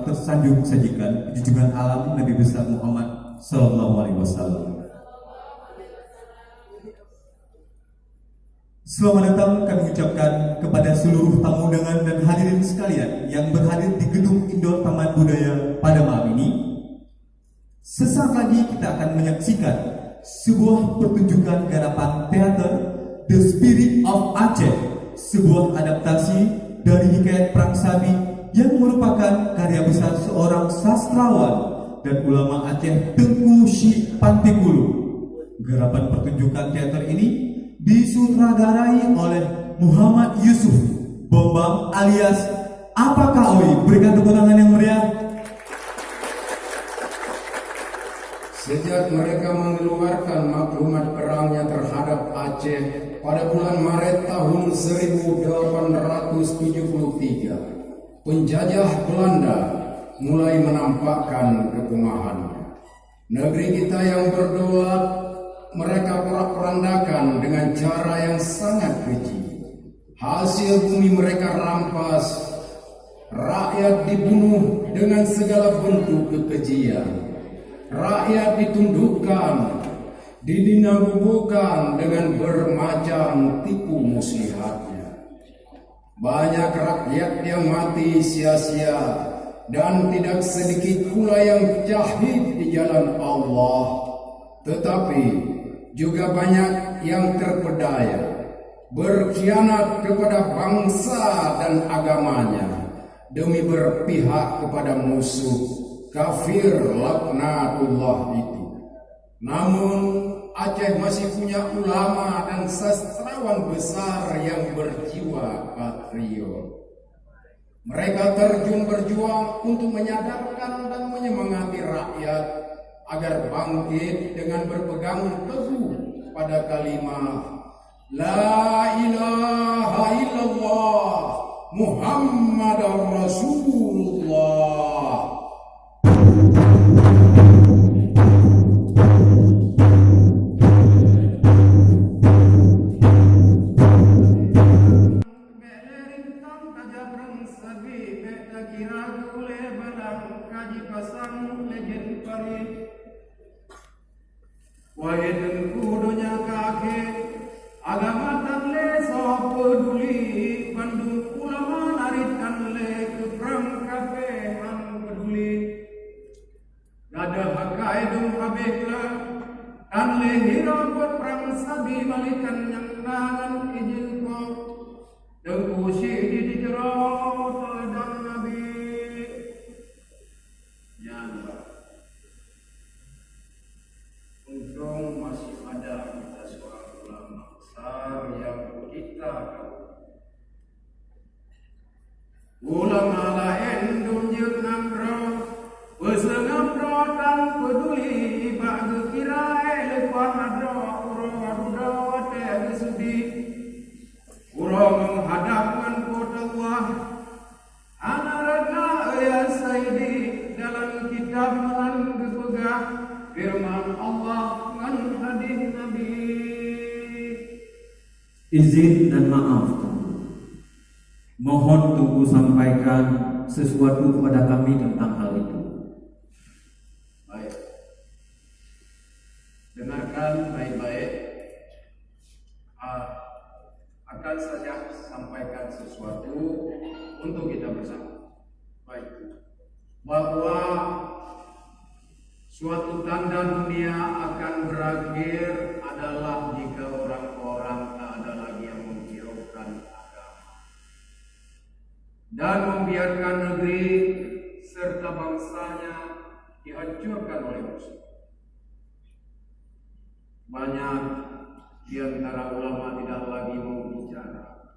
Tersanjung sajikan junjungan alam Nabi besar Muhammad Sallallahu Alaihi Wasallam. Selamat datang kami ucapkan kepada seluruh tamu undangan dan hadirin sekalian yang berhadir di gedung Indoor Taman Budaya pada malam ini. Sesaat lagi kita akan menyaksikan sebuah pertunjukan garapan teater The Spirit of Aceh, sebuah adaptasi dari Hikayat Prang Sabi yang merupakan karya besar seorang sastrawan dan ulama Aceh Tengku Chik Pante Kulu. Garapan pertunjukan teater ini disutradarai oleh Muhammad Yusuf Bombang alias Apa Kaoy. Berikan tepuk tangan yang meriah. Sejak mereka mengeluarkan maklumat perangnya terhadap Aceh pada bulan Maret tahun 1873, penjajah Belanda mulai menampakkan kepunahannya. Negeri kita yang berdaulat mereka porak-porandakan dengan cara yang sangat keji. Hasil bumi mereka rampas, rakyat dibunuh dengan segala bentuk kekejian. Rakyat ditundukkan, didinabubukan dengan bermacam tipu muslihatnya. Banyak rakyat yang mati sia-sia dan tidak sedikit pula yang syahid di jalan Allah. Tetapi juga banyak yang terpedaya, berkhianat kepada bangsa dan agamanya demi berpihak kepada musuh kafir laknatullah itu. Namun Aceh masih punya ulama dan sastrawan besar yang berjiwa patriot. Mereka terjun berjuang untuk menyadarkan dan menyemangati rakyat agar bangkit dengan berpegang teguh pada kalimat La ilaha illallah Muhammadar Rasulullah. Wahidun kudonya kake agama tanle so peduli Bandung ulama narikan le ke perang kafe an peduli Gada hakai dum habekla tanle hira buat perang sabi balikan yang nangan izin ko dengku si di jero dan nabi nyamba. Untung masih ada kita seorang ulama besar yang kita tahu. Ulama lain dunjuk nambro, besengapro dan peduli bagi kirai lepas adro uro te sudi. Uro menghadapkan kota Allah, anaraga ya sayyidi dalam kitab menan kepegah. Firman Allah dan hadis Nabi. Izin dan maaf, mohon tunggu sampaikan sesuatu kepada kami tentang hal itu. Baik, dengarkan baik-baik. Akan saja sampaikan sesuatu untuk kita bersama. Baik, bahwa suatu tanda dunia akan berakhir adalah jika orang-orang tak ada lagi yang menghiraukan agama dan membiarkan negeri serta bangsanya dihancurkan oleh musuh. Banyak di antara ulama tidak lagi mau bicara.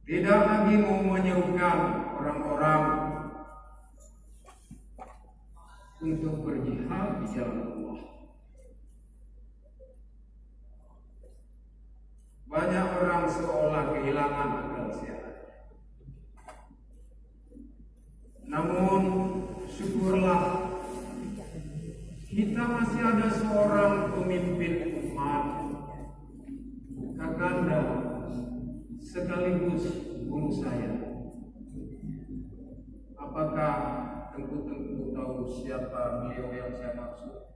Tidak lagi mau menyerukan orang-orang untuk berjihad di jalan Allah. Banyak orang seolah kehilangan akal sehat. Namun syukurlah kita masih ada seorang pemimpin umat, kakanda sekaligus guru saya. Apakah Tengku tahu siapa beliau yang saya maksud?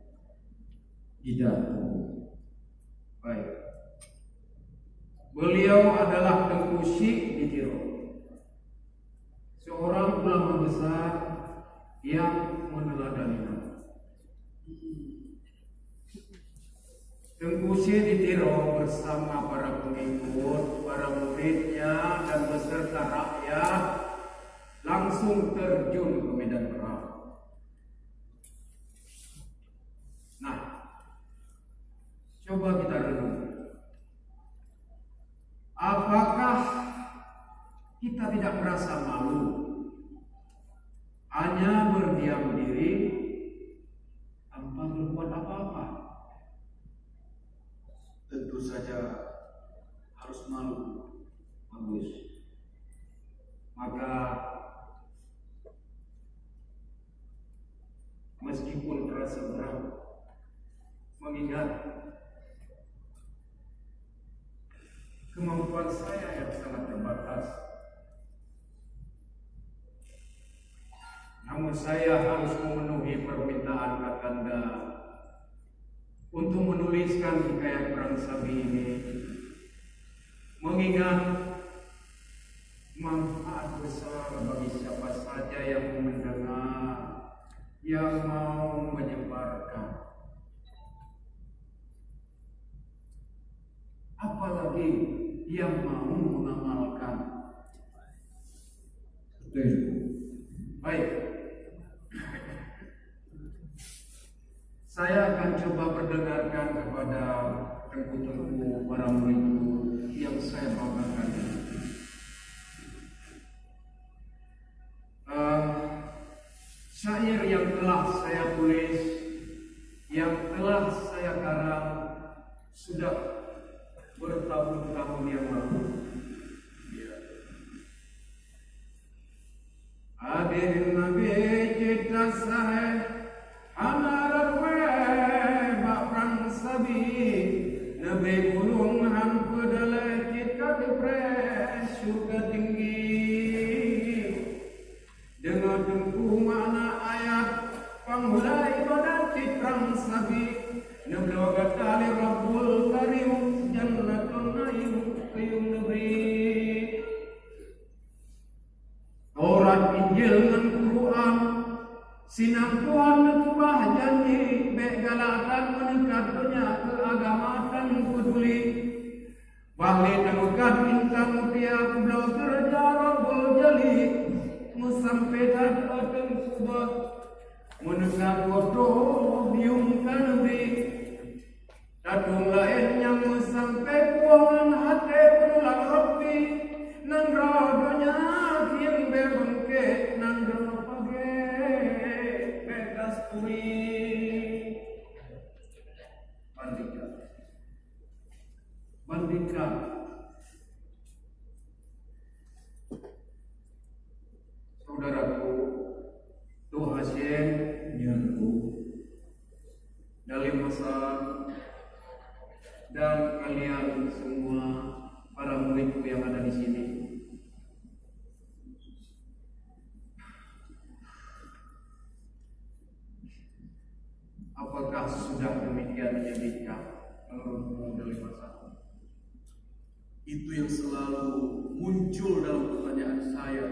Tidak. Baik. Beliau adalah Tengku Syik di Tiro, seorang ulama besar yang meneladani Nabi. Tengku Syik di Tiro bersama para pengikut, para muridnya dan beserta rakyat langsung terjun ke medan perang. Nah, coba kita renung. Apakah kita tidak merasa malu hanya berdiam diri tanpa berbuat apa-apa? Tentu saja harus malu. Bagus. Maka meskipun terasa berat, mengingat kemampuan saya yang sangat terbatas, namun saya harus memenuhi permintaan kakanda untuk menuliskan Hikayat Prang Sabi ini, mengingat manfaat besar bagi siapa saja yang mendengar, yang mau menyebarkan, apalagi yang mau mengamalkan. Baik, saya akan coba perdengarkan kepada tengku-tengku para muridku yang saya bawakan ini. Syair yang telah saya tulis, yang telah saya karang sudah bertahun-tahun yang lalu. Hadirin Nabi kita sahih hanarat bak Prang Sabi Nabi gunung han pedalai kita depres surga tinggi. Dengar tengku mana ayat penghulai ibadat Prang Sabi Nablaga tali Rabbul Karim Jannatun Naim Qiyum Negeri. Taurat Injil dan Quran sinang Tuhan nekubah janji begalakan meningkat dunia keagamaan peduli. Bahli temukan bintang mutia kublau kerja Rabbul Jali musampedan akan kubah menegak kodoh biungkan negeri. Dadung lain yang sampai puangan hati penulang Rabbi nang radonya kian bebengke nang dono page bekas puri. Bandingkan saudaraku Tuh Hasyim Dalim Hasan dan kalian semua para muridku yang ada di sini. Apakah sudah demikian menyedihkan menurutmu Dalim Hasan? Itu yang selalu muncul dalam pertanyaan saya.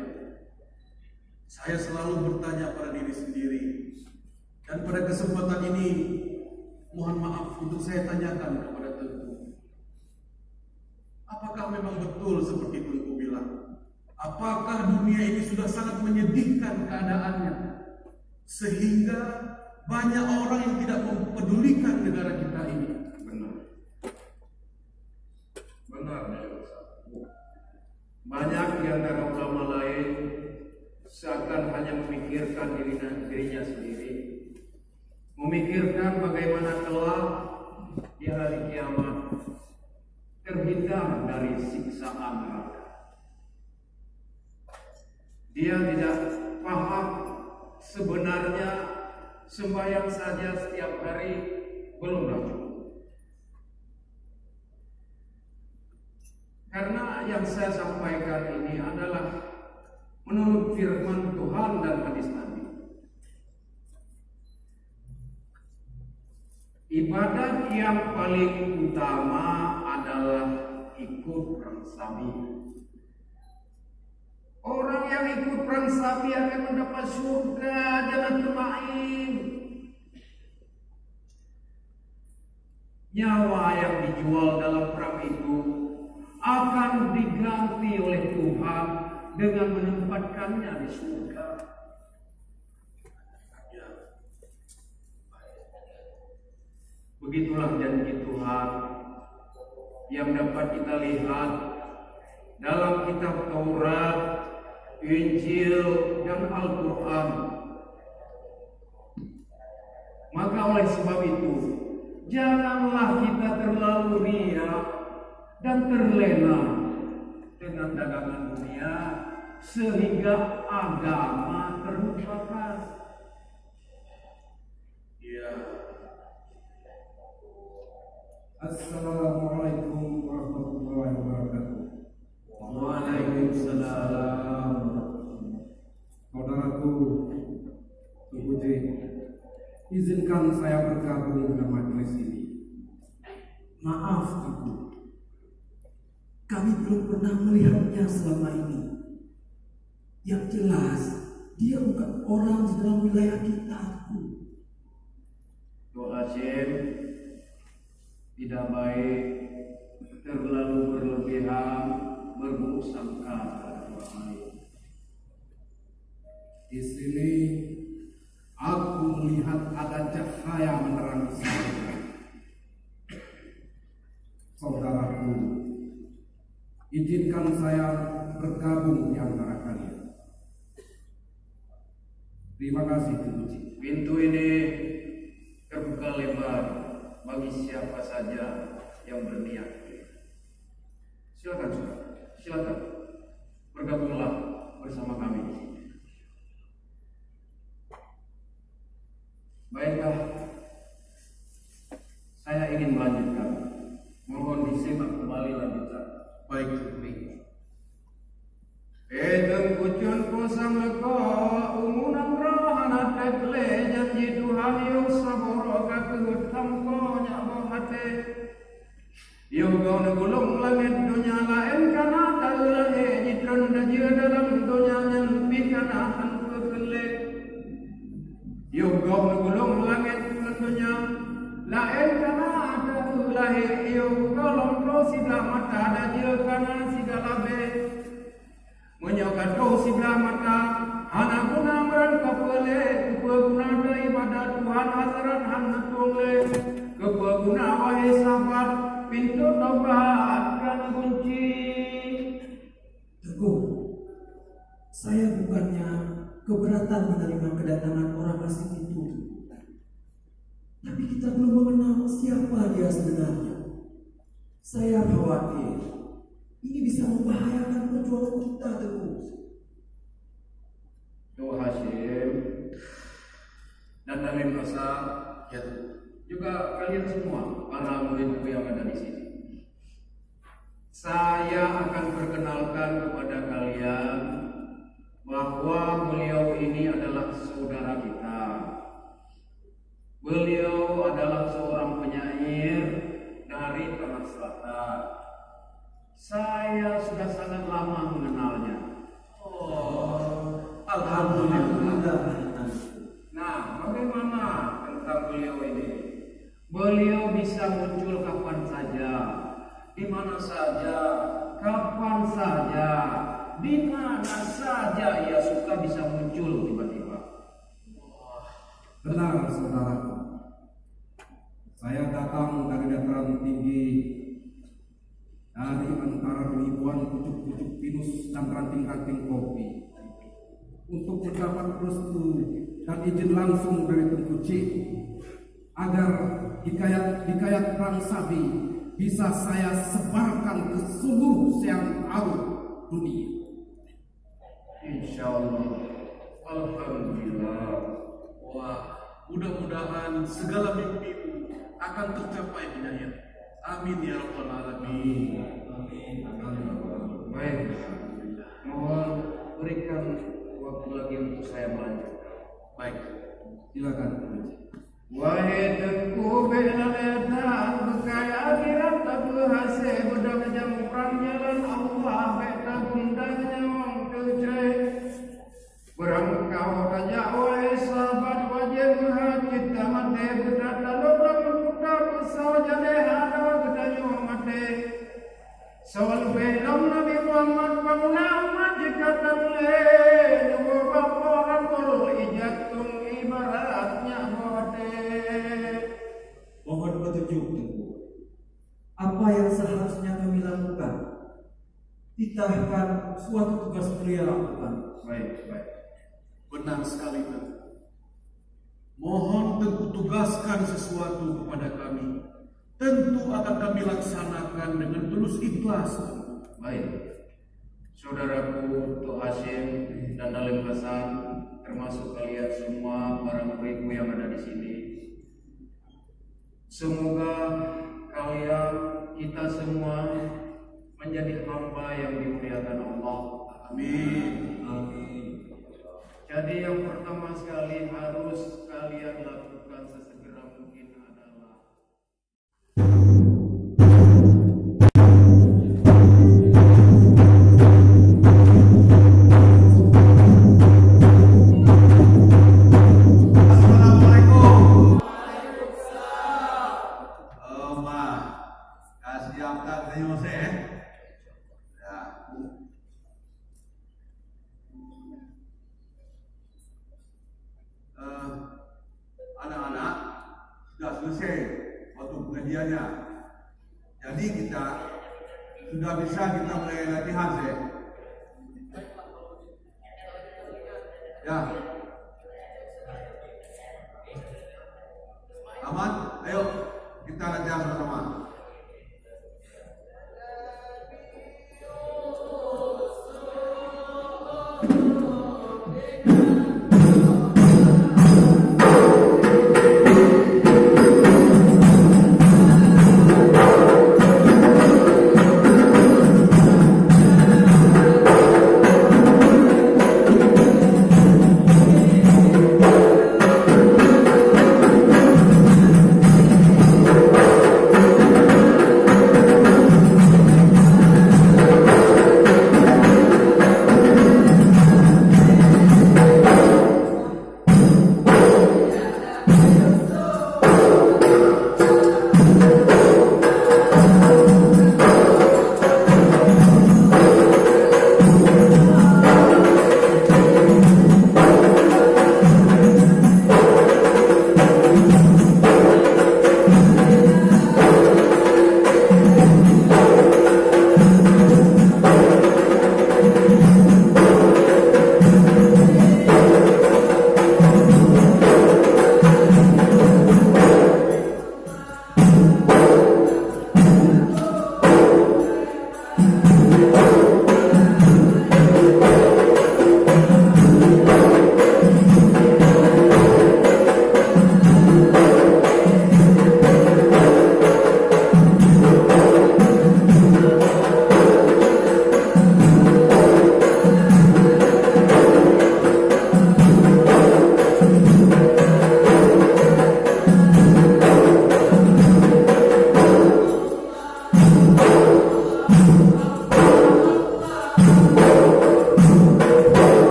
Saya selalu bertanya pada diri sendiri. Dan pada kesempatan ini, mohon maaf untuk saya tanyakan kepada Tengku. Apakah memang betul seperti Tengku bilang? Apakah dunia ini sudah sangat menyedihkan keadaannya, sehingga banyak orang yang tidak mempedulikan negara kita ini? Benar. Benar, banyak di antara ulama lain seakan hanya memikirkan dirinya sendiri, memikirkan bagaimana kelak di hari kiamat terhindar dari siksaan neraka. Dia tidak paham sebenarnya sembahyang saja setiap hari belumlah cukup. Karena yang saya sampaikan ini adalah menurut firman Tuhan dan hadis Nabi. Ibadah yang paling utama adalah ikut perang sabi. Orang yang ikut perang sabi akan mendapat surga, jangan termain. Nyawa yang dijual dalam perang itu akan diganti oleh Tuhan dengan menempatkannya di surga. Begitulah janji Tuhan yang dapat kita lihat dalam kitab Taurat, Injil, dan Al-Quran. Maka oleh sebab itu, janganlah kita terlalu riak dan terlena dengan dagangan dunia sehingga agama terlupakan. Ya. Assalamualaikum warahmatullahi wabarakatuh. Waalaikumsalam. Saudaraku, Tubuji, izinkan saya bergabung dengan majelis ini. Maaf, Tubu, kami belum pernah melihatnya selama ini. Yang jelas, dia bukan orang di dalam wilayah kita, Tubu. Doa Hashim tidak baik terlalu berlebihan berburuk sangka pada orang lain. Di sini aku melihat ada cahaya menerangi saya. Saudaraku, izinkan saya bergabung di antara kalian. Terima kasih, Tubuji. Pintu ini terbuka lebar bagi siapa saja yang berniat. Silakan, saudara. Silakan bergabunglah bersama kami di sini. Baiklah, saya ingin melanjutkan. Mohon disimak kembali lanjutan. Baik. Kucun kusang leko umunan rohana tekle janji Tuhan yuk saboro kakut tampo nyabo hate. Yoga negulung langit dunia lain kana talahe jitron dajir dalam dunia yang pikana hantu kelek. Yoga negulung langit dunia lain kana talahe yoga lontro sebelah mata dajir kana segala be. Menyokat kau sebelah mata anak guna merangkap boleh kepeguna daripada Tuhan hasaran anak boleh kepeguna wahai sahabat pintu tobat kan kunci. Teguh, saya bukannya keberatan menerima kedatangan orang asing itu, tapi kita belum mengenal siapa dia sebenarnya. Saya khawatir ini bisa membahayakan perjuangan kita, Teguh. Tuh Hashim dan dari masa Ya, juga kalian semua para muridku yang ada di sini. Saya akan perkenalkan kepada kalian bahwa beliau ini adalah saudara kita. Beliau adalah seorang penyair dari Tanah Selatan. Saya sudah sangat lama mengenalnya. Oh, alhamdulillah. Nah, bagaimana tentang beliau ini? Beliau bisa muncul kapan saja, di mana saja, kapan saja, di mana saja ia suka bisa muncul tiba-tiba. Benar, saudaraku. Saya datang dari dataran tinggi, dari antara ribuan pucuk-pucuk pinus dan ranting-ranting kopi, untuk mendapat restu dan izin langsung dari Tengku Chik agar hikayat Prang Sabi bisa saya sebarkan ke seluruh siang tahu dunia. Insya Allah. Alhamdulillah. Wah, mudah-mudahan segala mimpimu akan tercapai Hidayat. Amin ya rabbal alamin. Baik. Mohon berikan waktu lagi untuk saya melanjutkan. Baik, Silakan. Wahai tengku belalatan bekai akhirat tak berhasil bedang jam perang jalan Allah beta bundanya wong tercai berangkau raja wahai sahabat wajib berhajit mate bertata lodang berputar pesau jadi hada gedanya mate soal belam Nabi Muhammad bangunah umat jika tamle nyubur baporan kol ijatung ibaratnya Mohon petunjuk, Tengku. Apa yang seharusnya kami lakukan? Titahkan suatu tugas mulia lakukan. baik. benar sekali Tengku. Mohon Tengku tugaskan sesuatu kepada kami. Tentu akan kami laksanakan dengan tulus ikhlas. Baik, saudaraku Tok Hashim dan Dalim Hasan, termasuk kalian semua para muridku yang ada di sini. Semoga kalian, kita semua menjadi hamba yang dimuliakan Allah. Amin. Amin. Jadi yang pertama sekali harus kalian lakukan sesegera mungkin adalah anak-anak sudah selesai waktu pengajiannya. Jadi kita sudah bisa kita mulai latihan sih. Ya. Aman? Ayo kita latihan sama-sama.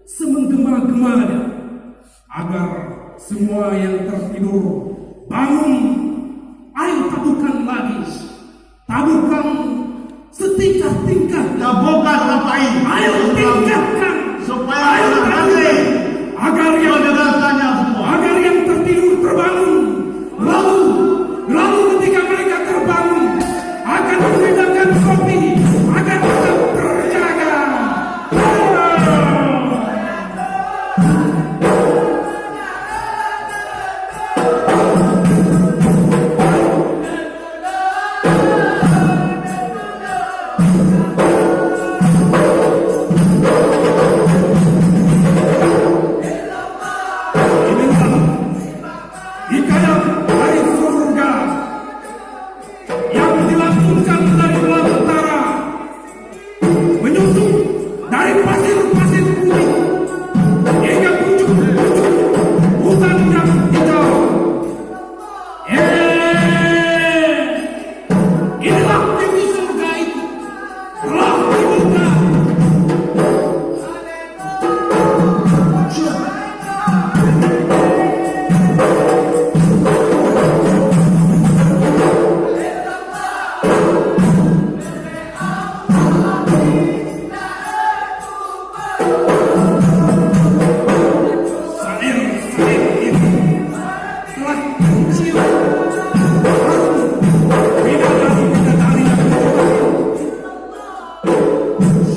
semenggema-gemanya, agar semua yang tertidur bangun. Ayo taburkan lagi, taburkan setingkat-tingkat, Taburkan sampai ayo tingkatkan, supaya ayo taburkan, agar yang mendengarkannya semua. agar yang tertidur terbangun. Lalu ketika mereka terbangun akan menghidangkan kopi agar tetap terjaga. Inilah hikayat dari surga yang dilantunkan dari belah utara, menyusup dari pasir-pasir putih hingga pucuk-pucuk hutan yang hijau. Inilah pintu surga itu telah dibuka. Sair-sair itu telah mencium harum bidadari-bidadari yang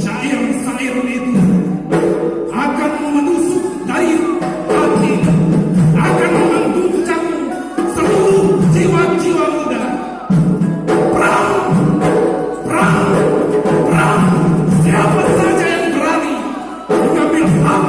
syair-syair itu akan menusuk dari hati, akan mengguncang seluruh jiwa-jiwa muda. Perang, perang, perang. Siapa saja yang berani mengambil hak